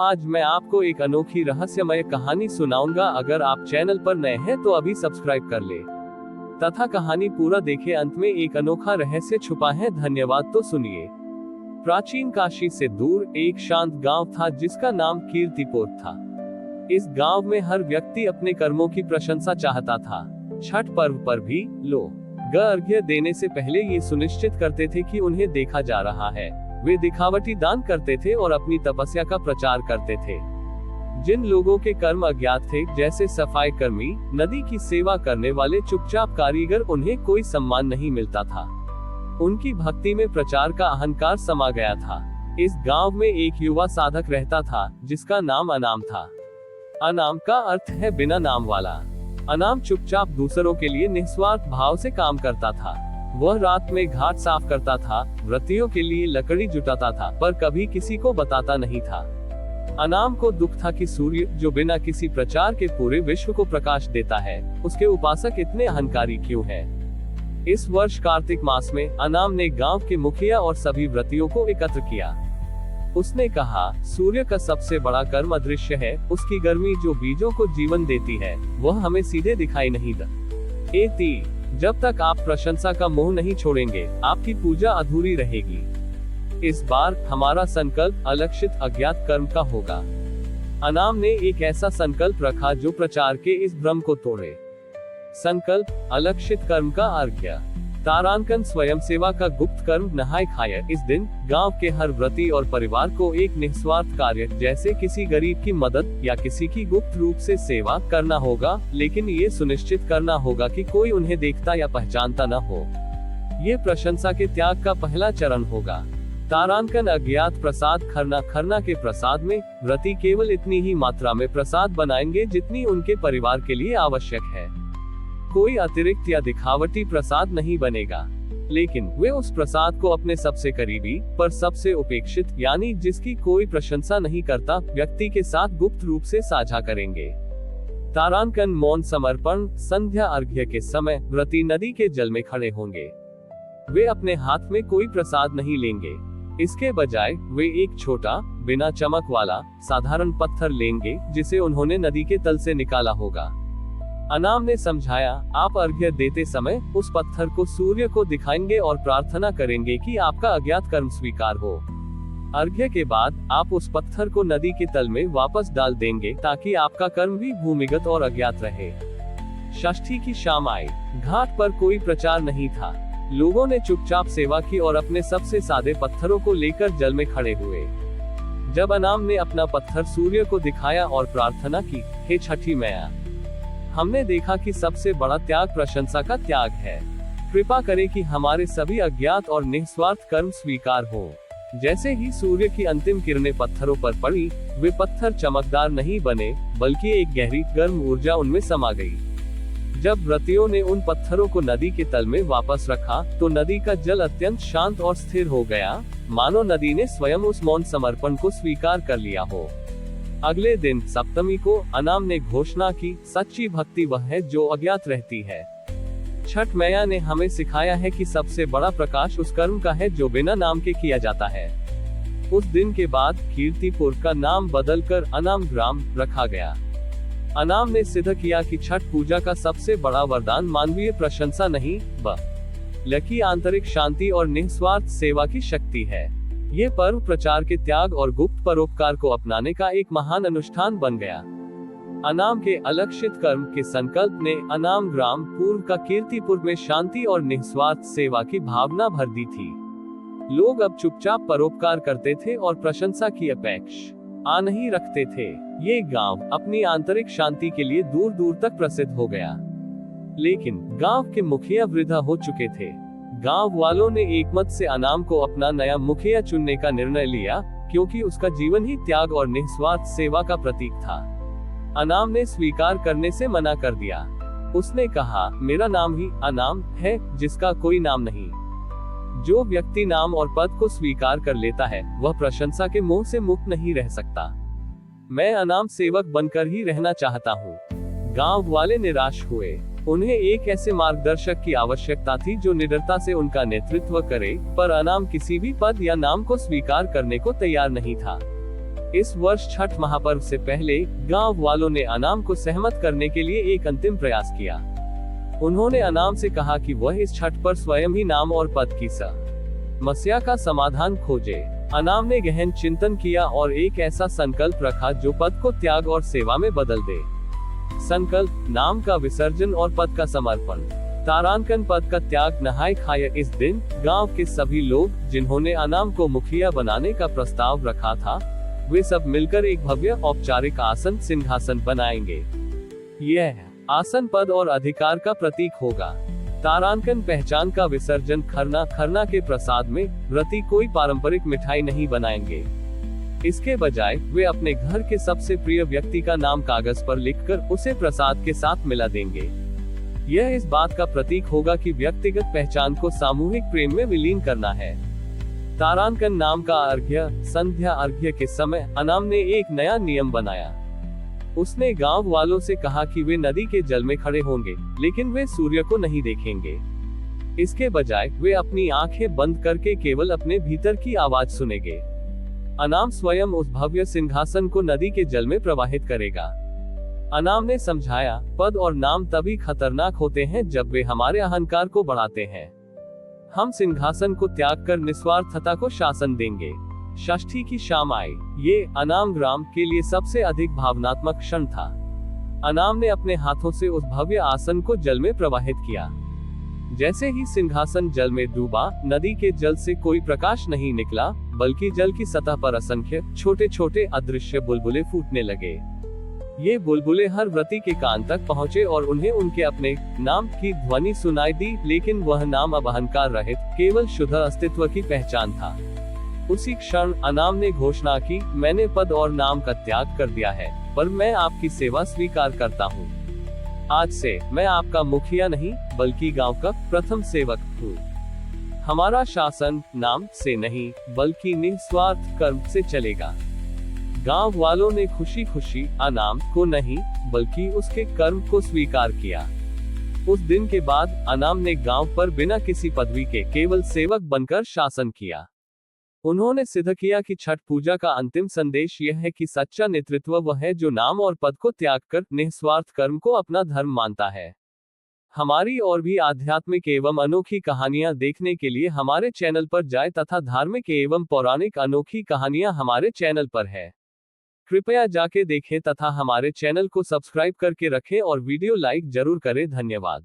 आज मैं आपको एक अनोखी रहस्यमय कहानी सुनाऊंगा। अगर आप चैनल पर नए हैं तो अभी सब्सक्राइब कर ले तथा कहानी पूरा देखें। अंत में एक अनोखा रहस्य छुपा है। धन्यवाद। तो सुनिए। प्राचीन काशी से दूर एक शांत गांव था जिसका नाम कीर्तिपुर था। इस गांव में हर व्यक्ति अपने कर्मों की प्रशंसा चाहता था। छठ पर्व पर भी लोग अर्घ्य देने से पहले ये सुनिश्चित करते थे कि उन्हें देखा जा रहा है। वे दिखावटी दान करते थे और अपनी तपस्या का प्रचार करते थे। जिन लोगों के कर्म अज्ञात थे, जैसे सफाई कर्मी, नदी की सेवा करने वाले चुपचाप कारीगर, उन्हें कोई सम्मान नहीं मिलता था। उनकी भक्ति में प्रचार का अहंकार समा गया था। इस गांव में एक युवा साधक रहता था जिसका नाम अनाम था। अनाम का अर्थ है बिना नाम वाला। अनाम चुपचाप दूसरों के लिए निस्वार्थ भाव से काम करता था। वह रात में घाट साफ करता था, व्रतियों के लिए लकड़ी जुटाता था, पर कभी किसी को बताता नहीं था। अनाम को दुख था कि सूर्य, जो बिना किसी प्रचार के पूरे विश्व को प्रकाश देता है, उसके उपासक इतने अहंकारी क्यों हैं? इस वर्ष कार्तिक मास में अनाम ने गांव के मुखिया और सभी व्रतियों को एकत्र किया। उसने कहा, सूर्य का सबसे बड़ा कर्म अदृश्य है। उसकी गर्मी जो बीजों को जीवन देती है, वह हमें सीधे दिखाई नहीं देती। जब तक आप प्रशंसा का मोह नहीं छोड़ेंगे, आपकी पूजा अधूरी रहेगी। इस बार हमारा संकल्प अलक्षित अज्ञात कर्म का होगा। अनाम ने एक ऐसा संकल्प रखा जो प्रचार के इस भ्रम को तोड़े। संकल्प अलक्षित कर्म का अर्घ्य। तारांकन स्वयं सेवा का गुप्त कर्म नहाय खाय। इस दिन गांव के हर व्रती और परिवार को एक निस्वार्थ कार्य, जैसे किसी गरीब की मदद या किसी की गुप्त रूप से सेवा करना होगा, लेकिन ये सुनिश्चित करना होगा कि कोई उन्हें देखता या पहचानता न हो। ये प्रशंसा के त्याग का पहला चरण होगा। तारांकन अज्ञात प्रसाद। खरना के प्रसाद में व्रती केवल इतनी ही मात्रा में प्रसाद बनाएंगे जितनी उनके परिवार के लिए आवश्यक है। कोई अतिरिक्त या दिखावटी प्रसाद नहीं बनेगा, लेकिन वे उस प्रसाद को अपने सबसे करीबी पर सबसे उपेक्षित, यानी जिसकी कोई प्रशंसा नहीं करता, व्यक्ति के साथ गुप्त रूप से साझा करेंगे। तारांकन मौन समर्पण। संध्या अर्घ्य के समय व्रती नदी के जल में खड़े होंगे। वे अपने हाथ में कोई प्रसाद नहीं लेंगे। इसके बजाय वे एक छोटा, बिना चमक वाला साधारण पत्थर लेंगे जिसे उन्होंने नदी के तल से निकाला होगा। अनाम ने समझाया, आप अर्घ्य देते समय उस पत्थर को सूर्य को दिखाएंगे और प्रार्थना करेंगे कि आपका अज्ञात कर्म स्वीकार हो। अर्घ्य के बाद आप उस पत्थर को नदी के तल में वापस डाल देंगे ताकि आपका कर्म भी भूमिगत और अज्ञात रहे। षष्ठी की शाम आई। घाट पर कोई प्रचार नहीं था। लोगों ने चुपचाप सेवा की और अपने सबसे सादे पत्थरों को लेकर जल में खड़े हुए। जब अनाम ने अपना पत्थर सूर्य को दिखाया और प्रार्थना की, हे छठी मैया, हमने देखा कि सबसे बड़ा त्याग प्रशंसा का त्याग है। कृपा करें कि हमारे सभी अज्ञात और निस्वार्थ कर्म स्वीकार हो। जैसे ही सूर्य की अंतिम किरणें पत्थरों पर पड़ी, वे पत्थर चमकदार नहीं बने, बल्कि एक गहरी गर्म ऊर्जा उनमें समा गई। जब व्रतियों ने उन पत्थरों को नदी के तल में वापस रखा, तो नदी का जल अत्यंत शांत और स्थिर हो गया, मानो नदी ने स्वयं उस मौन समर्पण को स्वीकार कर लिया हो। अगले दिन सप्तमी को अनाम ने घोषणा की, सच्ची भक्ति वह है जो अज्ञात रहती है। छठ मैया ने हमें सिखाया है कि सबसे बड़ा प्रकाश उस कर्म का है जो बिना नाम के किया जाता है। उस दिन के बाद कीर्तिपुर का नाम बदलकर अनाम ग्राम रखा गया। अनाम ने सिद्ध किया कि छठ पूजा का सबसे बड़ा वरदान मानवीय प्रशंसा नहीं, बल्कि आंतरिक शांति और निस्वार्थ सेवा की शक्ति है। ये पर्व प्रचार के त्याग और गुप्त परोपकार को अपनाने का एक महान अनुष्ठान बन गया। अनाम के अलक्षित कर्म के संकल्प ने अनाम ग्राम पूर्व का कीर्तिपुर में शांति और निस्वार्थ सेवा की भावना भर दी थी। लोग अब चुपचाप परोपकार करते थे और प्रशंसा की अपेक्षा नहीं रखते थे। ये गांव अपनी आंतरिक शांति के लिए दूर दूर तक प्रसिद्ध हो गया। लेकिन गांव के मुखिया वृद्ध हो चुके थे। गांव वालों ने एकमत से अनाम को अपना नया मुखिया चुनने का निर्णय लिया, क्योंकि उसका जीवन ही त्याग और निस्वार्थ सेवा का प्रतीक था। अनाम ने स्वीकार करने से मना कर दिया। उसने कहा, मेरा नाम ही अनाम है, जिसका कोई नाम नहीं। जो व्यक्ति नाम और पद को स्वीकार कर लेता है, वह प्रशंसा के मोह से मुक्त नहीं रह सकता। मैं अनाम सेवक बनकर ही रहना चाहता हूँ। गांव वाले निराश हुए। उन्हें एक ऐसे मार्गदर्शक की आवश्यकता थी जो निडरता से उनका नेतृत्व करे, पर अनाम किसी भी पद या नाम को स्वीकार करने को तैयार नहीं था। इस वर्ष छठ महापर्व से पहले गांव वालों ने अनाम को सहमत करने के लिए एक अंतिम प्रयास किया। उन्होंने अनाम से कहा कि वह इस छठ पर स्वयं ही नाम और पद की समस्या का समाधान खोजे। अनाम ने गहन चिंतन किया और एक ऐसा संकल्प रखा जो पद को त्याग और सेवा में बदल दे। संकल्प: नाम का विसर्जन और पद का समर्पण। तारांकन पद का त्याग, नहाय खाए। इस दिन गांव के सभी लोग जिन्होंने अनाम को मुखिया बनाने का प्रस्ताव रखा था, वे सब मिलकर एक भव्य औपचारिक आसन सिंहासन बनाएंगे। यह आसन पद और अधिकार का प्रतीक होगा। तारांकन पहचान का विसर्जन। खरना के प्रसाद में व्रती कोई पारंपरिक मिठाई नहीं बनाएंगे। इसके बजाय वे अपने घर के सबसे प्रिय व्यक्ति का नाम कागज पर लिखकर उसे प्रसाद के साथ मिला देंगे। यह इस बात का प्रतीक होगा कि व्यक्तिगत पहचान को सामूहिक प्रेम में विलीन करना है। तारांकन नाम का अर्घ्य। संध्या अर्घ्य के समय अनाम ने एक नया नियम बनाया। उसने गांव वालों से कहा कि वे नदी के जल में खड़े होंगे, लेकिन वे सूर्य को नहीं देखेंगे। इसके बजाय वे अपनी आंखें बंद करके केवल अपने भीतर की आवाज सुनेंगे। अनाम स्वयं उस भव्य सिंहासन को नदी के जल में प्रवाहित करेगा। अनाम ने समझाया, पद और नाम तभी खतरनाक होते हैं जब वे हमारे अहंकार को बढ़ाते हैं। हम सिंहासन को त्याग कर निस्वार्थता को शासन देंगे। षष्ठी की शाम आई। ये अनाम ग्राम के लिए सबसे अधिक भावनात्मक क्षण था। अनाम ने अपने हाथों से उस भव्य आसन को जल में प्रवाहित किया। जैसे ही सिंहासन जल में डूबा, नदी के जल से कोई प्रकाश नहीं निकला, बल्कि जल की सतह पर असंख्य छोटे छोटे अदृश्य बुलबुले फूटने लगे। ये बुलबुले हर व्रती के कान तक पहुंचे और उन्हें उनके अपने नाम की ध्वनि सुनाई दी, लेकिन वह नाम अब अहंकार रहित केवल शुद्ध अस्तित्व की पहचान था। उसी क्षण अनाम ने घोषणा की, मैंने पद और नाम का त्याग कर दिया है, पर मैं आपकी सेवा स्वीकार करता हूँ। आज से मैं आपका मुखिया नहीं, बल्कि गांव का प्रथम सेवक हूँ। हमारा शासन नाम से नहीं, बल्कि निस्वार्थ कर्म से चलेगा। गांव वालों ने खुशी खुशी अनाम को नहीं, बल्कि उसके कर्म को स्वीकार किया। उस दिन के बाद अनाम ने गांव पर बिना किसी पदवी के केवल सेवक बनकर शासन किया। उन्होंने सिद्ध किया कि छठ पूजा का अंतिम संदेश यह है कि सच्चा नेतृत्व वह है जो नाम और पद को त्याग कर निस्वार्थ कर्म को अपना धर्म मानता है। हमारी और भी आध्यात्मिक एवं अनोखी कहानियां देखने के लिए हमारे चैनल पर जाएं तथा धार्मिक एवं पौराणिक अनोखी कहानियां हमारे चैनल पर है। कृपया जाके देखें तथा हमारे चैनल को सब्सक्राइब करके रखें और वीडियो लाइक जरूर करें। धन्यवाद।